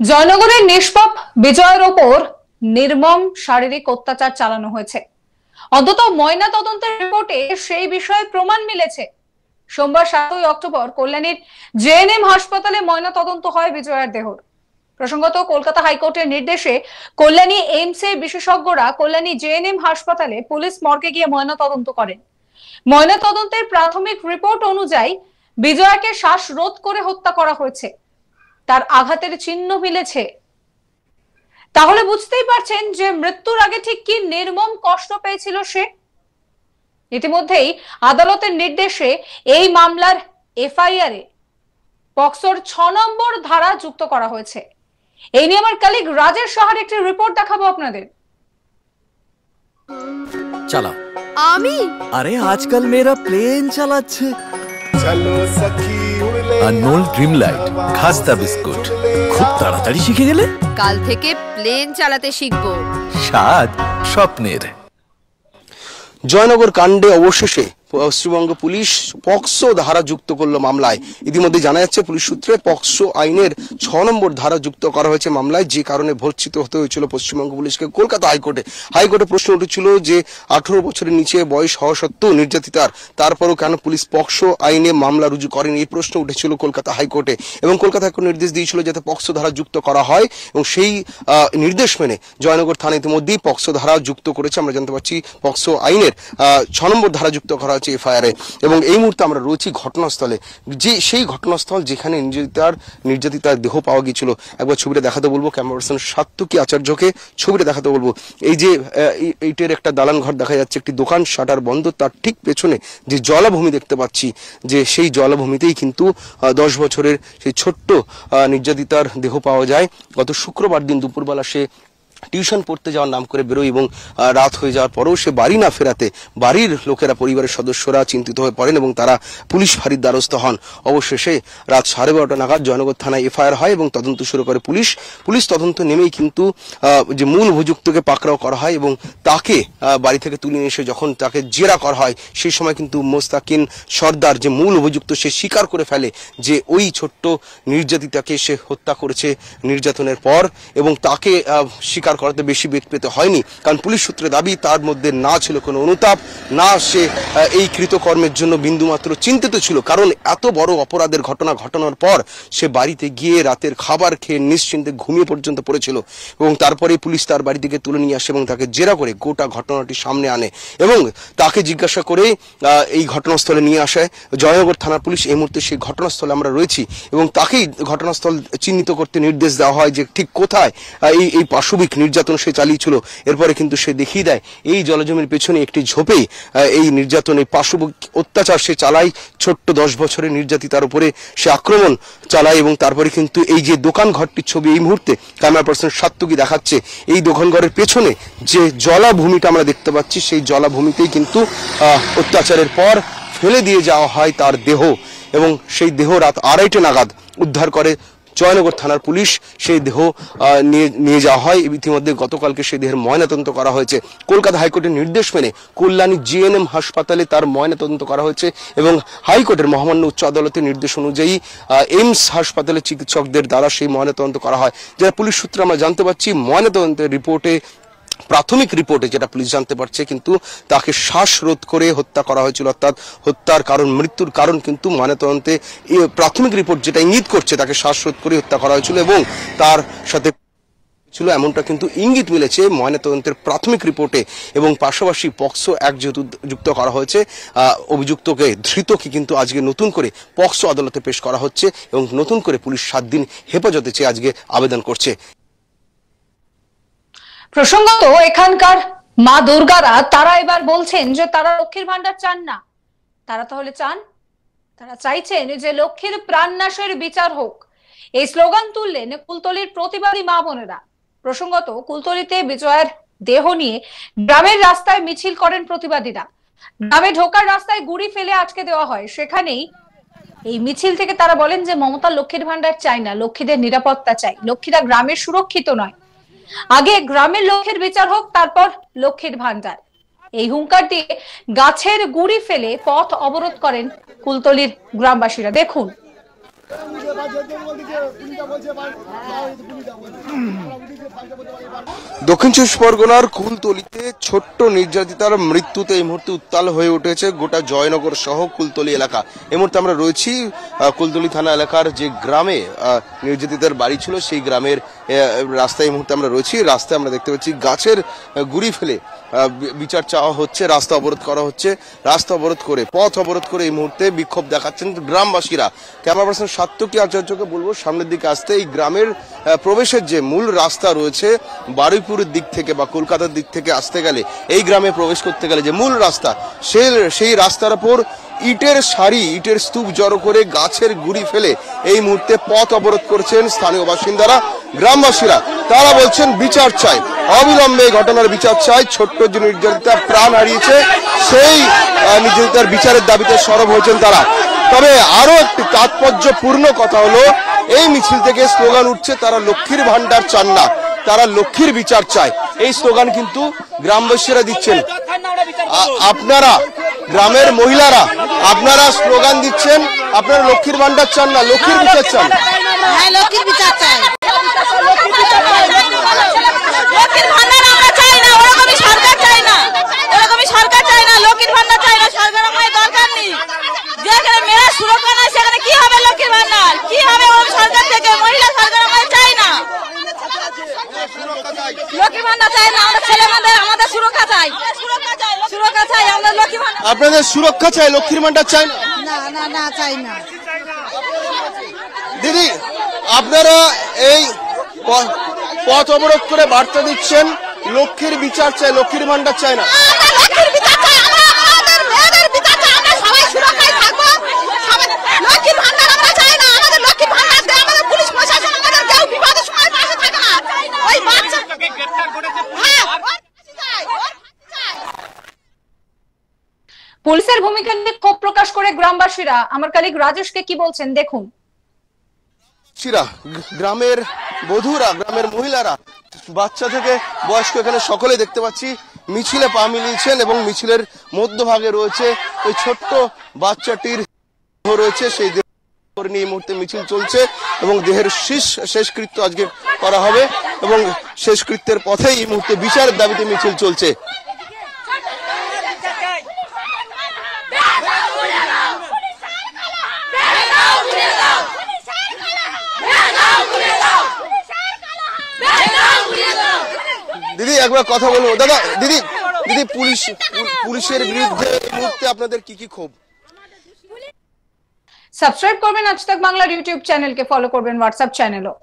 জয়নগরের নিষ্পাপ বিজয়ের ওপর নির্মম শারীরিক অত্যাচার চালানো হয়েছে। অন্তত ময়না তদন্তের রিপোর্টে সেই বিষয়ে প্রমাণ মিলেছে। সোমবার 7 অক্টোবর কল্যাণীর জেএনএম হাসপাতালে ময়না তদন্ত হয় বিজয়ের দেহর। প্রসঙ্গত, কলকাতা হাইকোর্টের নির্দেশে কল্যাণী এইমস এর বিশেষজ্ঞরা কল্যাণী জেএনএম হাসপাতালে পুলিশ মর্গে গিয়ে ময়না তদন্ত করেন। ময়না তদন্তের প্রাথমিক রিপোর্ট অনুযায়ী বিজয়কে শ্বাসরোধ করে হত্যা করা হয়েছে। তার আঘাতের চিহ্ন মিলেছে। তাহলে বুঝতেই পারছেন যে মৃত্যুর আগে ঠিক কি নির্মম কষ্ট পেয়েছিল সে। ইতিমধ্যেই আদালতের নির্দেশে এই মামলার এফআইআর এ পক্সোর 6 নম্বর ধারা যুক্ত করা হয়েছে। এই নিয়ে আমার কলিগ রাজেশ সাহার একটি রিপোর্ট দেখাবো আপনাদের। চালাও। আমি আরে আজকাল মেয়েরা প্লেন চালাচ্ছে। চলো সখী উড়লে আনমোল ড্রিম লাইট খাস্তা বিস্কুট, খুব তাড়াতাড়ি শিখে গেলে। কাল থেকে প্লেন চালাতে শিখবো। স্বাদ স্বপ্নের। জয়নগর কাণ্ডে অবশেষে পশ্চিমবঙ্গ পুলিশ পক্সো ধারা যুক্ত করলো মামলায়। ইতিমধ্যে জানা যাচ্ছে পুলিশ সূত্রে পক্সো আইনের 6 নম্বর ধারা যুক্ত করা হয়েছে মামলায়, যে কারণে ভর্ৎসিত হতে হয়েছিল পশ্চিমবঙ্গ পুলিশকে কলকাতা হাইকোর্টে প্রশ্ন উঠেছিল যে 18 বছরের নিচে বয়স হওয়া সত্ত্বেও নির্যাতিতার তারপরও কেন পুলিশ পক্সো আইনে মামলা রুজু করেনি, এই প্রশ্ন উঠেছিল কলকাতা হাইকোর্টে। এবং কলকাতা হাইকোর্ট নির্দেশ দিয়েছিল যাতে পক্সো ধারা যুক্ত করা হয়, এবং সেই নির্দেশ মেনে জয়নগর থানা ইতিমধ্যেই পক্সো ধারা যুক্ত করেছে। আমরা জানতে পারছি পক্সো আইনের 6 নম্বর ধারা যুক্ত করা এফআইআর এ। এবং এই মুহূর্তে আমরা রয়েছি ঘটনাস্থলে, যে সেই ঘটনাস্থল যেখানে নির্যাতিতার দেহ পাওয়া গিয়েছিল। একবার ছবিটা দেখাতে বলবো ক্যামেরা পার্সন সাত্তকী আচার্যকে, ছবিটা দেখাতে বলবো। এই যে এইটার একটা দালান ঘর দেখা যাচ্ছে, একটি দোকান শাটার বন্ধ, তার ঠিক পেছনে যে জলাভূমি দেখতে পাচ্ছি, যে সেই জলাভূমিতেই কিন্তু 10 বছরের সেই ছোট্ট নির্যাতিতার দেহ পাওয়া যায়। গত শুক্রবার দিন দুপুরবেলা সে টিউশন পড়তে যাওয়ার নাম করে বেরোয় এবং রাত হয়ে যাওয়ার পরেও সে বাড়ি না ফেরাতে বাড়ির লোকেরা, পরিবারের সদস্যরা চিন্তিত হয়ে পড়েন এবং তারা পুলিশ ফাঁড়ির দ্বারস্থ হন। অবশেষে রাত 12:30 নাগাদ জয়নগর থানায় এফআইআর হয় এবং তদন্ত শুরু করে পুলিশ তদন্ত নেমেই কিন্তু যে মূল অভিযুক্তকে পাকড়াও করা হয় এবং তাকে বাড়ি থেকে তুলে নিয়ে এসে যখন তাকে জেরা করা হয়, সেই সময় কিন্তু মোস্তাকিন সর্দার যে মূল অভিযুক্ত, সে স্বীকার করে ফেলে যে ওই ছোট্ট নির্যাতিতাকে সে হত্যা করেছে নির্যাতনের পর, এবং তাকে স্বীকার করাতে বেশি বেগ পেতে হয়নি, কারণ পুলিশ সূত্রে দাবি তার মধ্যে না ছিল কোনো অনুতাপ, না সে এই কৃতকর্মের জন্য বিন্দুমাত্র চিন্তিত ছিল। কারণ এত বড় অপরাধের ঘটনা ঘটানোর পর সে বাড়িতে গিয়ে রাতের খাবার খেয়ে নিশ্চিন্তে ঘুমিয়ে পর্যন্ত পড়েছিল, এবং তারপরে পুলিশ তার বাড়ি থেকে তুলে নিয়ে আসে এবং তাকে জেরা করে গোটা ঘটনাটি সামনে আনে এবং তাকে জিজ্ঞাসা করে এই ঘটনাস্থলে নিয়ে আসে জয়নগর থানার পুলিশ। এই মুহূর্তে সেই ঘটনাস্থলে আমরা রয়েছি এবং তাকেই ঘটনাস্থল চিহ্নিত করতে নির্দেশ দেওয়া হয় যে ঠিক কোথায় এই পাশবিক নির্যাতন সে চালিয়েছিল। এরপরে কিন্তু সে দেখিয়ে দেয় এই জলজমির পেছনে একটি ঝোপেই এই নির্যাতন, এই পাশবিক অত্যাচার সে চালায়। ছোট্ট 10 বছরের নির্যাতিতার উপরে সে আক্রমণ চালায় এবং তারপরে কিন্তু এই যে দোকান ঘরটির ছবি এই মুহূর্তে ক্যামেরা পার্সন সাত্তকী দেখাচ্ছে, এই দোকান ঘরের পেছনে যে জলাভূমিটা আমরা দেখতে পাচ্ছি, সেই জলাভূমিতেই কিন্তু অত্যাচারের পর ফেলে দিয়ে যাওয়া হয় তার দেহ, এবং সেই দেহ রাত 2:30 নাগাদ উদ্ধার করে জয়নগর থানার পুলিশ। সেই দেহ নিয়ে যাওয়া হয়। ইতিমধ্যে গতকালকে সেই দেহের ময়নাতদন্ত করা হয়েছে। কলকাতা হাইকোর্টের নির্দেশ মেনে কল্যাণী জিএনএম হাসপাতালে তার ময়নাতদন্ত করা হয়েছে এবং হাইকোর্টের মহামান্য উচ্চ আদালতের নির্দেশ অনুযায়ী এইমস হাসপাতালে চিকিৎসকদের দ্বারা সেই ময়নাতদন্ত করা হয়। যারা পুলিশ সূত্রে আমরা জানতে পারছি, ময়নাতদন্তের প্রাথমিক রিপোর্টে যেটা পুলিশ জানতে পারছে, কিন্তু তাকে শ্বাসরোধ করে হত্যা করা হয়েছিল, অর্থাৎ হত্যার কারণ, মৃত্যুর কারণ কিন্তু ময়নাতদন্তে প্রাথমিক রিপোর্ট যেটা ইঙ্গিত করছে তাকে শ্বাসরোধ করে হত্যা করা হয়েছিল এবং তার সাথে ছিল এমনটা কিন্তু ইঙ্গিত মিলেছে ময়নাতদন্তের প্রাথমিক রিপোর্টে। এবং পাশাপাশি পক্সো অ্যাক্ট যেহেতু যুক্ত করা হয়েছে, অভিযুক্তকে ধৃতকে কিন্তু আজকে নতুন করে পক্সো আদালতে পেশ করা হচ্ছে এবং নতুন করে পুলিশ 7 দিন হেফাজতে চেয়ে আজকে আবেদন করছে। প্রসঙ্গত, এখানকার মা দুর্গারা তারা এবার বলছেন যে তারা লক্ষ্মীর ভান্ডার চান না। তারা তাহলে চান, তারা চাইছেন যে লক্ষ্মীর প্রাণনাশের বিচার হোক। এই স্লোগান তুললেন কুলতলির প্রতিবাদী মা বোনেরা। প্রসঙ্গত, কুলতলিতে বিজয়ের দেহ নিয়ে গ্রামের রাস্তায় মিছিল করেন প্রতিবাদীরা। গ্রামে ঢোকার রাস্তায় গুড়ি ফেলে আটকে দেওয়া হয়। সেখানেই এই মিছিল থেকে তারা বলেন যে মমতা লক্ষ্মীর ভান্ডার চাই না, লক্ষ্মীদের নিরাপত্তা চাই, লক্ষ্মীরা গ্রামে সুরক্ষিত নয়, আগে গ্রামের লক্ষ্যের বিচার হোক, তারপর লক্ষ্মীর ভান্ডার। এই হুঙ্কার দিয়ে গাছের গুড়ি ফেলে পথ অবরোধ করেন কুলতলির গ্রামবাসীরা। দেখুন। দক্ষিণ চব্বিশ পরগনার কুলতলিতে ছোট্ট নির্যাতিতার মৃত্যুতে এই মুহূর্তে উত্তাল হয়ে উঠেছে গোটা জয়নগর সহ কুলতলি এলাকা। এই মুহূর্তে আমরা রয়েছি কুলতলি থানা এলাকার যে গ্রামে নির্যাতিতার বাড়ি ছিল সেই গ্রামের রাস্তায় এই মুহূর্তে আমরা রয়েছি। রাস্তায় আমরা দেখতে পাচ্ছি গাছের গুড়ি ফেলে বিচার চাওয়া হচ্ছে, রাস্তা অবরোধ করা হচ্ছে। রাস্তা অবরোধ করে, পথ অবরোধ করে এই মুহূর্তে বিক্ষোভ দেখাচ্ছেন গ্রামবাসীরা। ক্যামেরা পার্সন সাত্যকী আচার্যকে বলবো সামনের দিকে আসতে। এই গ্রামের প্রবেশের যে মূল রাস্তা রয়েছে বারুইপুরের দিক থেকে বা কলকাতার দিক থেকে আসতে গেলে, এই গ্রামে প্রবেশ করতে গেলে যে মূল রাস্তা, সেই রাস্তার উপর ইটের সারি, ইটের স্তূপ জড়ো করে গাছের গুড়ি ফেলে এই মুহূর্তে পথ অবরোধ করছেন স্থানীয় বাসিন্দারা, গ্রামবাসীরা। তারা বলছেন বিচার চাই, অবিলম্বে এই ঘটনার বিচার চাই। ছোট্ট যে নির্যাতিতা প্রাণ হারিয়েছে সেই নির্যাতিতার বিচারের দাবিতে সরব হয়েছেন তারা। তবে আরো একটি তাৎপর্যপূর্ণ কথা হলো, এই মিছিল থেকে স্লোগান উঠছে তারা লক্ষ্মীর ভান্ডার চান না, তারা লক্ষ্মীর বিচার চায়। এই স্লোগান কিন্তু গ্রামবাসীরা দিচ্ছেন। আপনারা গ্রামের মহিলারা আপনারা স্লোগান দিচ্ছেন, আপনারা লক্ষ্মীর ভান্ডার চান না, লক্ষ্মীর বিচার চান। হ্যাঁ, লক্ষ্মীর বিচার চাই। লক্ষ্মীর ভান্ডার আমরা চাই না, ওরকমই সরকার চাই না, ওরকমই সরকার চাই না, লক্ষ্মীর ভান্ডার চাই না। সরকার আমাদের দরকার নেই। যেখানে মেয়েরা সুরক্ষা নাই সেখানে কি হবে লক্ষ্মীর ভান্ডার? কি হবে ওই সরকার থেকে? মহিলা সরকার আমাদের চাই না, লক্ষ্মীর ভান্ডার চাই না। আমরা ছেলে আমাদের সুরক্ষা চাই, সুরক্ষা চাই, আমরা লক্ষ্মীর ভান্ডার। আপনাদের সুরক্ষা চাই, লক্ষ্মীর ভান্ডার চাই না? না না না, চাই না। দিদি, আপনারা এই পথ অবরোধ করে বার্তা দিচ্ছেন লক্ষ্মীর বিচার চাই, লক্ষ্মীর ভান্ডার চাই না। লক্ষ্মীর বিচার চাই, আমাদের মেয়েদের বিচার চাই, আমরা সবাই সুরক্ষায় থাকবো। লক্ষ্মীর ভান্ডার আমরা চাই না, আমাদের লক্ষ্মীর ভান্ডার দেয়। আমাদের পুলিশ প্রশাসন আমাদের কেউ বিপদের সময় পাশে থাকে না। ওই বাচ্চাকে গ্রেফতার করেছে পুলিশের ভূমিকা নিয়ে ক্ষোভ প্রকাশ করে গ্রামবাসীরা। আমার কলিগ রাজেশকে কি বলছেন দেখুন। গ্রামের বধূরা, গ্রামের মহিলারা, বাচ্চা থেকে বয়স্ক এখানে সকলে দেখতে পাচ্ছি মিছিলে পা মিলিয়েছেন এবং মিছিলের মধ্যভাগে রয়েছে ওই ছোট্ট বাচ্চাটির দেহ রয়েছে। সেই দেহ নিয়ে এই মুহূর্তে মিছিল চলছে এবং দেহের শেষকৃত্য আজকে করা হবে এবং শেষকৃত্যের পথেই এই মুহূর্তে বিচারের দাবিতে মিছিল চলছে। দিদি একবার কথা বলবো। দাদা, দিদি পুলিশের বিরুদ্ধে এই মুহূর্তে আপনাদের কি কি ক্ষোভ? সাবস্ক্রাইব করবেন আজ তাক বাংলার ইউটিউব চ্যানেলকে, ফলো করবেন হোয়াটসঅ্যাপ চ্যানেলও।